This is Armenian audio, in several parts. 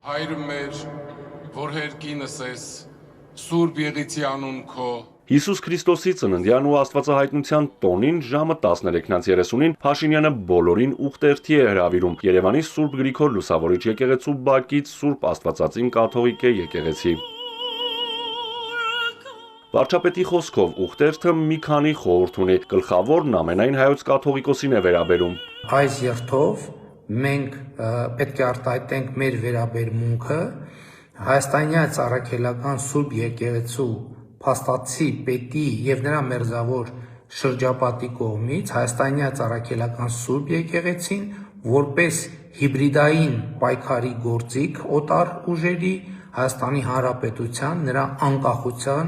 Հայր մեր, որ հերկինս ես, Սուրբ եղիցի անուն քո։ Հիսուս Քրիստոսի ծննդյան ու Աստվածահայտնության տոնին ժամը 13:30-ին Փաշինյանը բոլորին ուխտերթի է հրավիրում Երևանի Սուրբ Գրիգոր Լուսավորիչ եկեղեցու բակից Սուրբ Աստվածածին կաթողիկե եկեղեցի։ Վարչապետի խոսքով ուխտերթը մի քանի խորհուրդ ունի, գլխավորն ամենայն հայոց կաթողիկոսին է վերաբերում։ Այս երթով մենք պետք է արտահայտենք մեր վերաբերմունքը հայաստանյան առաքելական Սուրբ եկեղեցու փաստացի պետի եւ նրա մերձավոր շրջապատի կողմից հայաստանյան առաքելական Սուրբ եկեղեցին որպես հիբրիդային պայքարի գործիք օտար ուժերի Հայաստանի Հանրապետության նրա անկախության,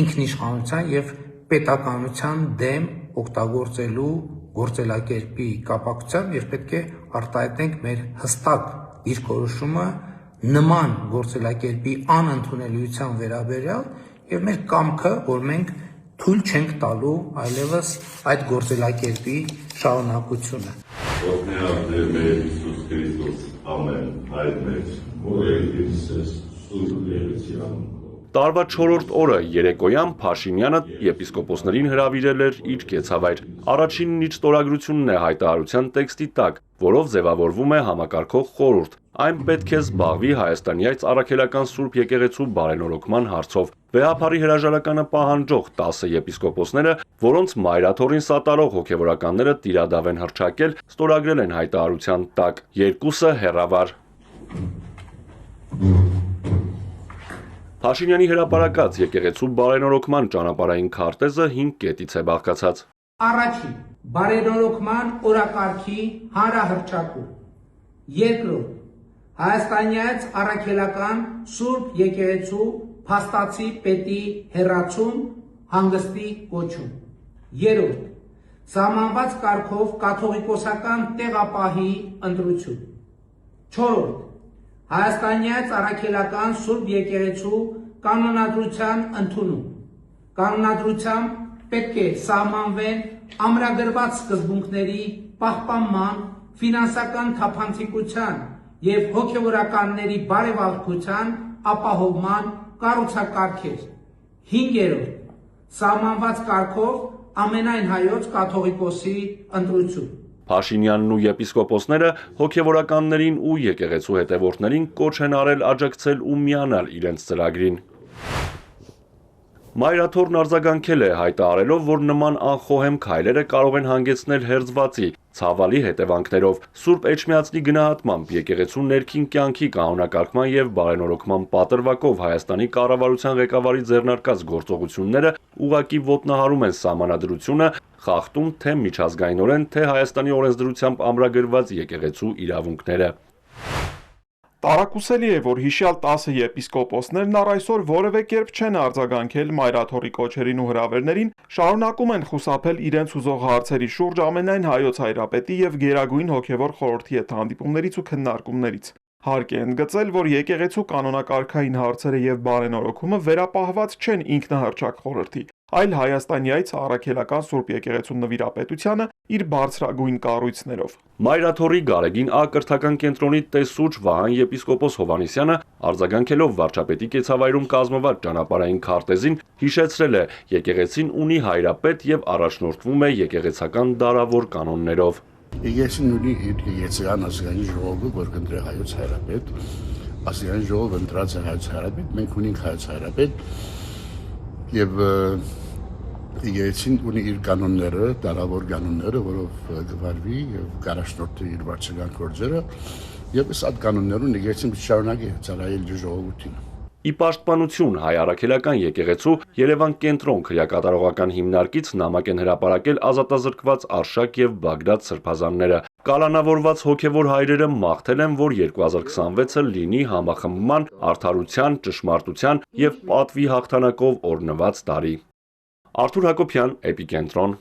ինքնիշխանության եւ պետականության դեմ օգտագործելու գործելակերպի կապակցությամբ եւ պետք է արտահայտենք մեր հստակ դիրքորոշումը նման գործելակերպի անընդունելիության վերաբերյալ եւ մեր կամքը, որ մենք թույլ չենք տալու այլևս այդ գործելակերպի շարունակությունը։ Օրհնյալ մեր Հիսուս Քրիստոս, ամեն, հայր մեր, որ եկեղեցիս Սուրբ եղիցի անուն։ Տարվա 4-րդ օրը երեկոյան Փաշինյանը եպիսկոպոսներին հրավիրել էր իր կեցավայր։ Առաջինն իր ստորագրությունն է հայտարարության տեքստի տակ, որով ձևավորվում է համակարգող խորհուրդ։ Այն պետք է զբաղվի Հայաստանի այս առաքելական Սուրբ եկեղեցու բարենորոգման հարցով։ Վեհափարի հրաժարականը պահանջող 10 եպիսկոպոսները, որոնց մայրաթոռին սատարող հոգևորականները տիրադավ են հռչակել, ստորագրել են հայտարարության տակ։ Երկուսը հեռավար։ Փաշինյանի հրապարակած եկեղեցու բարենորոգման ճանապարհային քարտեզը 5 կետից է բաղկացած։ Առաջին՝ բարենորոգման օրակարգի հանրահռչակում։ Երկրորդ՝ Հայաստանյան առաքելական Սուրբ եկեղեցու փաստացի պետի հեռացում, հանգստի կոչում։ Երրորդ՝ սահմանված կարգով կաթողիկոսական տեղապահի ընտրություն։ Չորրորդ՝ Հայաստանյան առաքելական Սուրբ եկեղեցու կանոնադրության ընդունում։ Կանոնադրությամբ պետք է սահմանվեն ամրագրված սկզբունքների պահպանման, ֆինանսական թափանցիկության եւ հոգեվորականների բարեվարկության ապահովման կառուցակարգեր։ 5-րդ՝ սահմանված կարգով ամենայն հայոց կաթողիկոսի ընտրություն։ Փաշինյանն ու եպիսկոպոսները հոգևորականներին ու եկեղեցու հետևորդներին կոչ են արել աջակցել ու միանալ իրենց ծրագրին։ Մայրաթոռն արձագանքել է հայտարարելով, որ նման անխոհեմ քայլերը կարող են հանգեցնել հերձվածի, ցավալի հետևանքներով, Սուրբ Էջմիածնի գնահատմամբ եկեղեցու ներքին կյանքի կանոնակարգման եւ բարենորոգման պատրվակով Հայաստանի կառավարության ղեկավարի ձեռնարկած գործողությունները ուղղակի ոտնահարում են սահմանադրությունը, խախտում թե միջազգայինորեն, թե Հայաստանի օրենսդրությամբ ամրագրված եկեղեցու իրավունքները։ Տարակուսելի է, որ հիշյալ 10 եպիսկոպոսներն առ այսօր որևէ կերպ չեն արձագանքել մայրաթոռի կոչերին ու հրավերներին, շարունակում են խուսափել իրենց ուզող հարցերի շուրջ ամենայն հայոց հայրապետի եւ Գերագույն հոգևոր խորհրդի հետ հանդիպումներից ու քննարկումներից։ Հարկ է ընդգծել, որ եկեղեցու կանոնակարգային հարցերը եւ բարենորոգումը վերապահված չեն ինքնահռչակ խորհրդի, այլ Հայաստանի այս առաքելական Սուրբ եկեղեցու նվիրապետությանը իր բարձրագույն կառույցներով։ Մայրաթոռի Գարեգին Ա կրթական կենտրոնի տեսուչ Վահան եպիսկոպոս Հովհաննիսյանը արձագանքելով վարչապետի կեցավայրում կազմված ճանապարհային քարտեզին հիշեցրել է, եկեղեցին ունի հայրապետ եւ առաջնորդվում է եկեղեցական դարավոր կանոններով։ Եկեղեցին ունի իր եկեղեցական ազգային ժողովը, որ կընտրի հայոց հայրապետ, ազգային ժողովը ընտրած է հայոց հայրապետ, մենք ունենք հայոց հայրապետ եւ եկեղեցին ունի իր կանոնները, դարավոր կանոնները, որով գվարվի եւ կարաշնորթի իր վարչական գործերը եւ ըստ այդ կանոններուն եկեղեցին շարունակի ծառայել իր ժողովրդին։ Ի պաշտպանություն հայ առաքելական եկեղեցու Երևան կենտրոն քրեակատարողական հիմնարկից նամակ են հրապարակել ազատազրկված Արշակ եւ Բագրատ սրբազանները։ Կալանավորված հոգևոր հայրերը մաղթել են, որ 2026-ը լինի համախմբման, արդարության, ճշմարտության եւ պատվի հաղթանակով օրհնված տարի։ Արթուր Հակոբյան, Էպիկենտրոն։